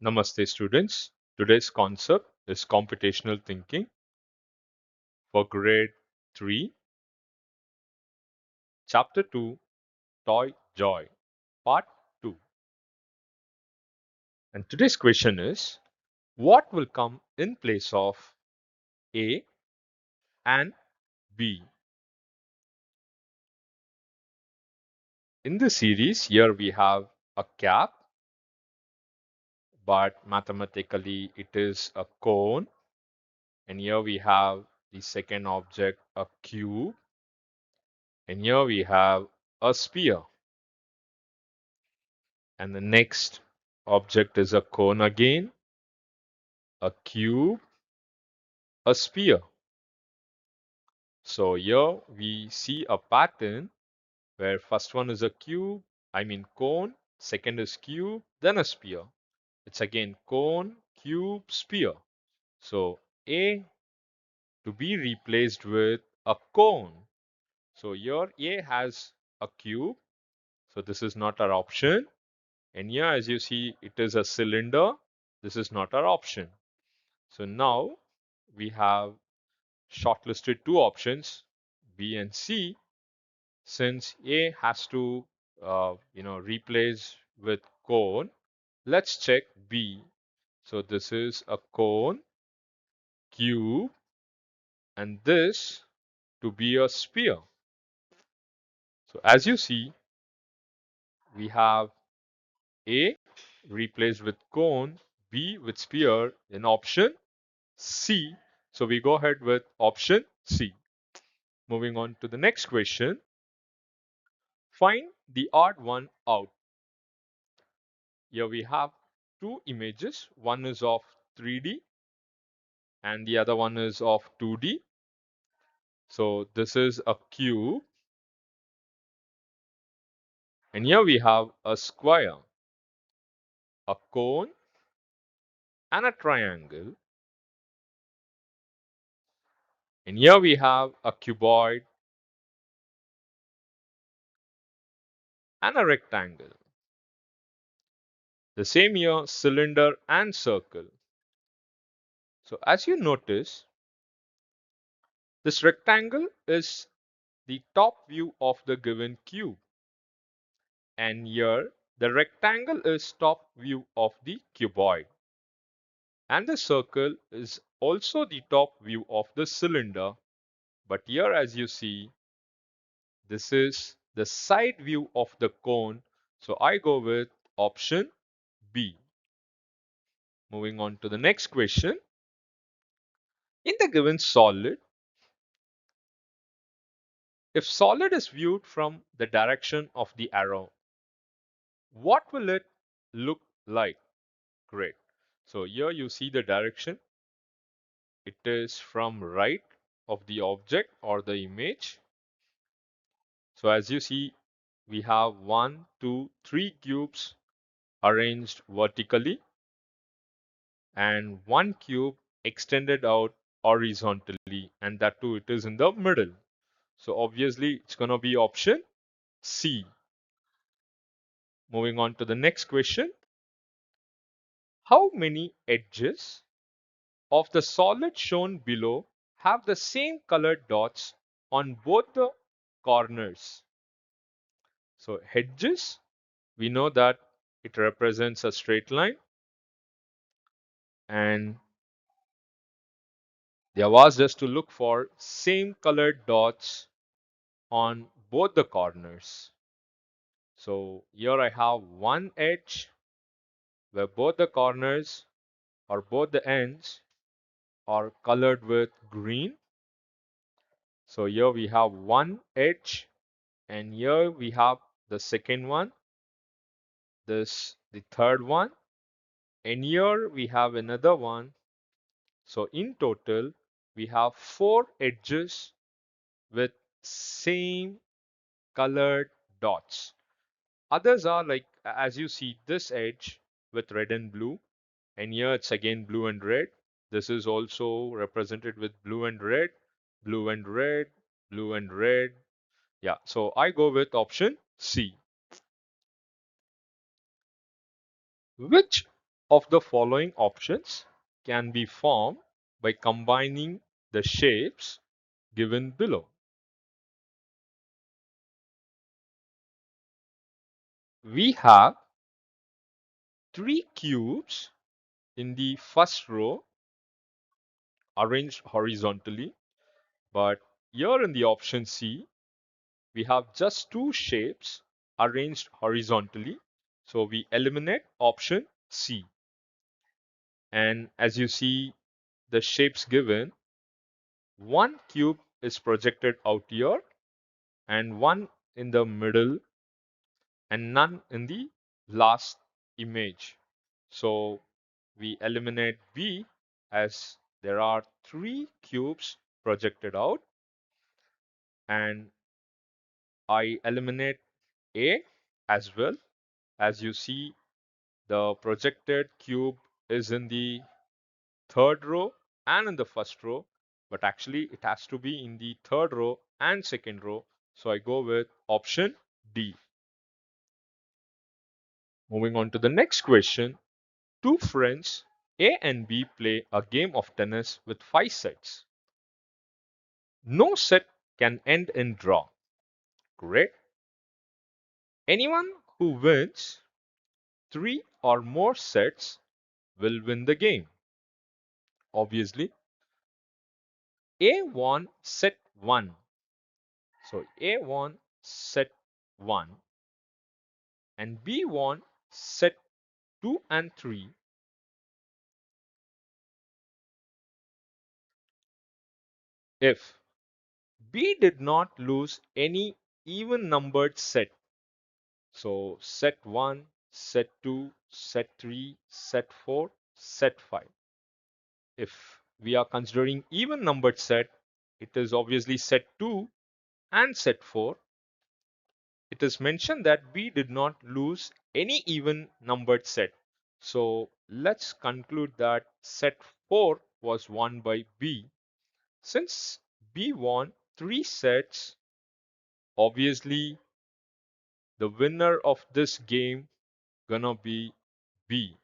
Namaste students. Today's concept is computational thinking for grade 3, chapter 2, Toy Joy, part 2. And today's question is, what will come in place of A and B? In this series, here we have a cap, but mathematically it is a cone. And here we have the second object, a cube. And here we have a sphere. And the next object is a cone again, a cube, a sphere. So here we see a pattern where first one is a cube, cone, second is cube, then a sphere. It's again cone, cube, sphere. So A to be replaced with a cone. So here A has a cube. So this is not our option. And here as you see, it is a cylinder. This is not our option. So now we have shortlisted two options, B and C. Since A has to, replace with cone, let's check B. So this is a cone, cube, and this to be a sphere. So as you see, we have A replaced with cone, B with sphere in option C. So we go ahead with option C. Moving on to the next question. Find the odd one out. Here we have two images. One is of 3D and the other one is of 2D. So this is a cube. And here we have a square, a cone, and a triangle. And here we have a cuboid and a rectangle. The same here, cylinder and circle. So as you notice, this rectangle is the top view of the given cube. And here, the rectangle is top view of the cuboid. And the circle is also the top view of the cylinder. But here, as you see, this is the side view of the cone. So I go with option B. Moving on to the next question. In the given solid, if solid is viewed from the direction of the arrow, what will it look like? Great. So here you see the direction. It is from right of the object or the image. So as you see, we have 1, 2, 3 cubes arranged vertically and one cube extended out horizontally, and that too it is in the middle. So obviously it's going to be option C. Moving on to the next question. How many edges of the solid shown below have the same colored dots on both the corners? So edges, we know that it represents a straight line, and they have asked us to look for same colored dots on both the corners. So here I have one edge where both the corners or both the ends are colored with green. So here we have one edge, and here we have the second one, this the third one, and here we have another one. So in total, we have four edges with same colored dots. Others are like, as you see, this edge with red and blue, and here it's again blue and red. This is also represented with blue and red, blue and red, blue and red. Yeah, so I go with option C. Which of the following options can be formed by combining the shapes given below. We have three cubes in the first row arranged horizontally, but here in the option C, we have just two shapes arranged horizontally. So we eliminate option C. And as you see the shapes given, one cube is projected out here and one in the middle and none in the last image. So we eliminate B as there are three cubes projected out, and I eliminate A as well. As you see, the projected cube is in the third row and in the first row, but actually it has to be in the third row and second row. So I go with option D. Moving on to the next question. Two friends, A and B, play a game of tennis with 5 sets. No set can end in draw. Correct? Anyone who wins 3 or more sets will win the game. Obviously, A won set 1. So A won set 1 and B won set 2 and 3. If B did not lose any even numbered set, so set 1, set 2, set 3, set 4, set 5. If we are considering even numbered set, it is obviously set 2 and set 4. It is mentioned that B did not lose any even numbered set. So let's conclude that set 4 was won by B. Since B won 3 sets, obviously the winner of this game gonna be B.